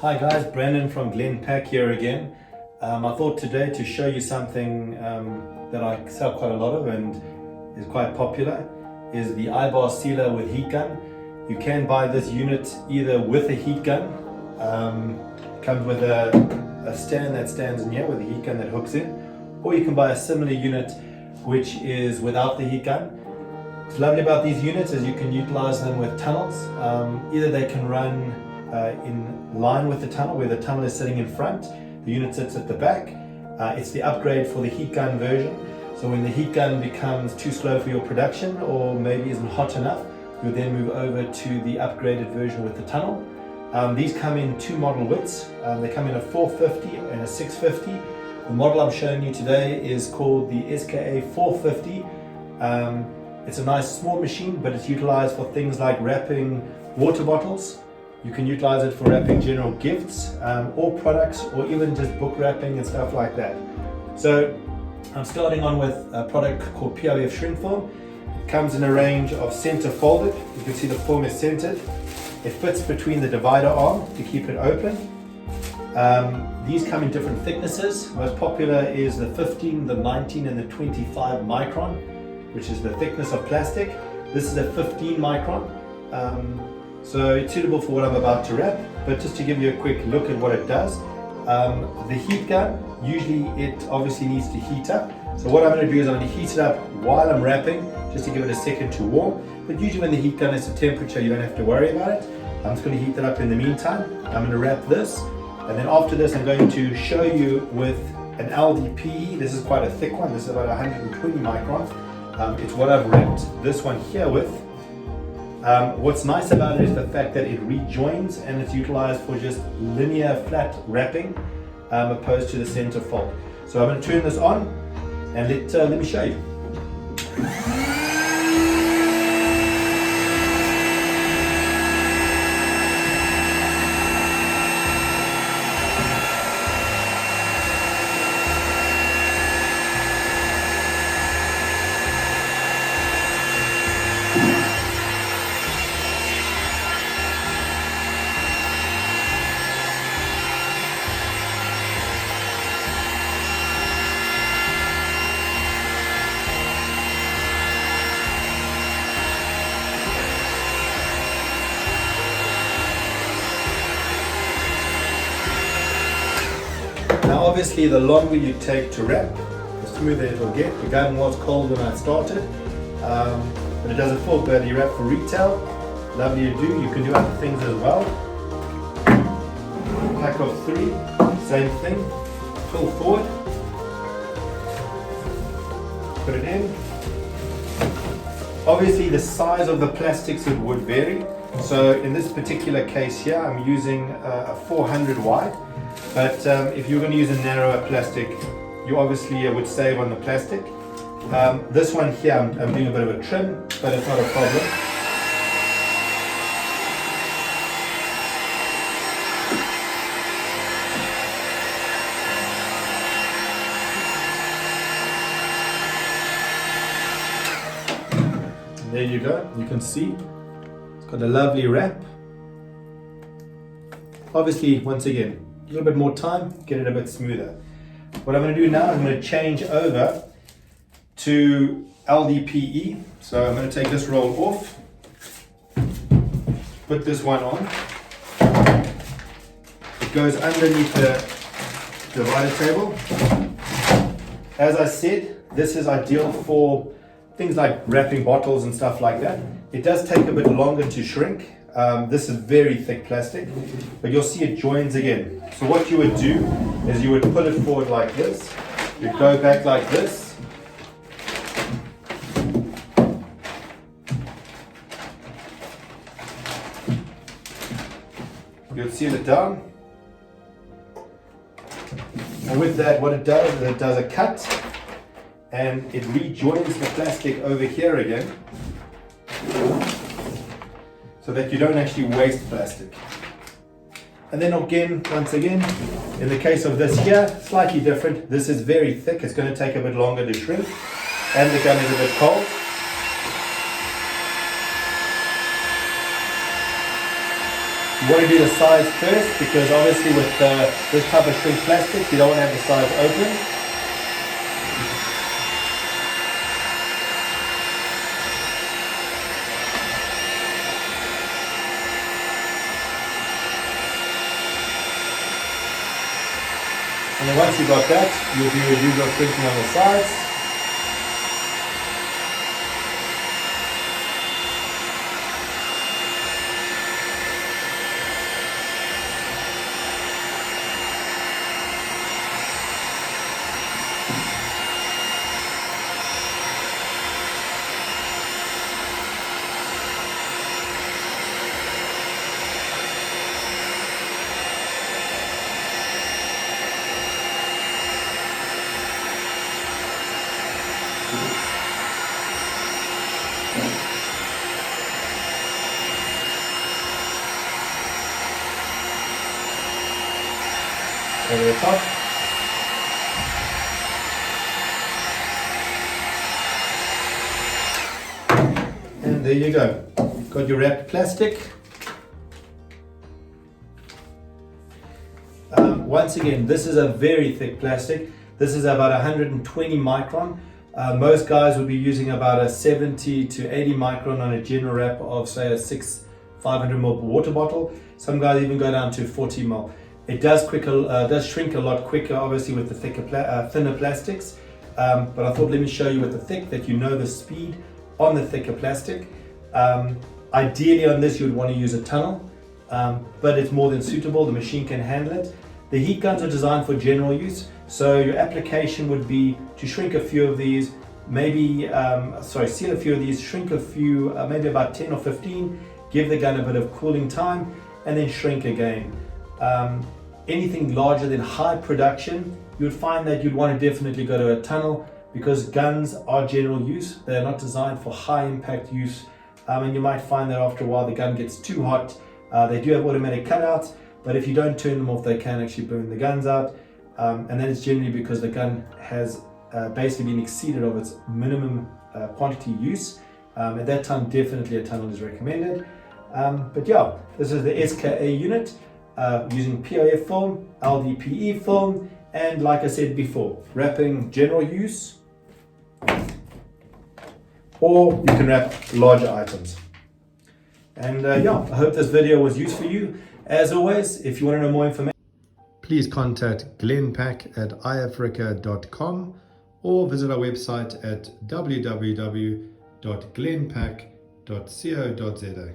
Hi guys, Brandon from Glenpak here again. I thought today to show you something that I sell quite a lot of and is quite popular, is the eye-bar sealer with heat gun. You can buy this unit either with a heat gun, comes with a stand that stands in here with a heat gun that hooks in, or you can buy a similar unit which is without the heat gun. What's lovely about these units is you can utilize them with tunnels. Either they can run in line with the tunnel, where the tunnel is sitting in front, the unit sits at the back. It's the upgrade for the heat gun version. So when the heat gun becomes too slow for your production or maybe isn't hot enough, you'll then move over to the upgraded version with the tunnel. These come in two model widths. They come in a 450 and a 650. The model I'm showing you today is called the SKA450. It's a nice small machine, but it's utilized for things like wrapping water bottles. You can utilize it for wrapping general gifts or products, or even just book wrapping and stuff like that. So I'm starting on with a product called PLF Shrink Film. It comes in a range of center folded. You can see the film is centered. It fits between the divider arm to keep it open. These come in different thicknesses. Most popular is the 15, the 19 and the 25 micron, which is the thickness of plastic. This is a 15 micron. So it's suitable for what I'm about to wrap, but just to give you a quick look at what it does. The heat gun, usually it obviously needs to heat up. So what I'm going to do is I'm going to heat it up while I'm wrapping, just to give it a second to warm. But usually when the heat gun is at temperature, you don't have to worry about it. I'm just going to heat it up in the meantime. I'm going to wrap this, and then after this I'm going to show you with an LDPE. This is quite a thick one. This is about 120 micron. It's what I've wrapped this one here with. What's nice about it is the fact that it rejoins and it's utilized for just linear flat wrapping opposed to the center fold. So I'm going to turn this on and let me show you. Now obviously the longer you take to wrap, the smoother it will get. The gun was cold when I started, but it doesn't fall badly. Wrap for retail, lovely to do. You can do other things as well. Pack of 3, same thing. Pull forward, put it in. Obviously the size of the plastics would vary. So in this particular case here, I'm using a 400 wide. But if you're going to use a narrower plastic, you obviously would save on the plastic. This one here, I'm doing a bit of a trim, but it's not a problem. And there you go, you can see it's got a lovely wrap. Obviously, once again, a little bit more time, get it a bit smoother. What I'm going to do now, I'm going to change over to LDPE. So I'm going to take this roll off, put this one on. It goes underneath the divider table. As I said, this is ideal for things like wrapping bottles and stuff like that. It does take a bit longer to shrink. This is very thick plastic, but you'll see it joins again. So what you would do is you would pull it forward like this, you'd go back like this, you'd seal it down, and with that what it does is it does a cut and it rejoins the plastic over here again, so that you don't actually waste plastic. And then again, once again, in the case of this here, slightly different. This is very thick. It's going to take a bit longer to shrink, and the gun is a bit cold. You want to do the sides first because obviously with this type of shrink plastic, you don't want to have the sides open. And then once you've got that, you'll do your usual shrinking on the sides. Over the top. And there you go. You've got your wrapped plastic. Once again, this is a very thick plastic. This is about 120 micron. Most guys would be using about a 70 to 80 micron on a general wrap of say a 500 ml water bottle. Some guys even go down to 40 ml. It does shrink a lot quicker, obviously, with the thinner plastics. But I thought, let me show you with the thick that you know the speed on the thicker plastic. Ideally on this, you would want to use a tunnel, but it's more than suitable. The machine can handle it. The heat guns are designed for general use. So your application would be to shrink a few of these, maybe, seal a few of these, shrink a few, maybe about 10 or 15, give the gun a bit of cooling time, and then shrink again. Anything larger than high production, you would find that you'd want to definitely go to a tunnel because guns are general use. They're not designed for high impact use. And you might find that after a while the gun gets too hot. They do have automatic cutouts, but if you don't turn them off, they can actually burn the guns out. And that is generally because the gun has basically been exceeded of its minimum quantity use. At that time, definitely a tunnel is recommended. But yeah, this is the SKA unit. Using POF film, LDPE film, and like I said before, wrapping general use, or you can wrap larger items. And I hope this video was useful for you. As always, if you want to know more information, please contact Glenpak at iafrica.com or visit our website at www.glenpak.co.za.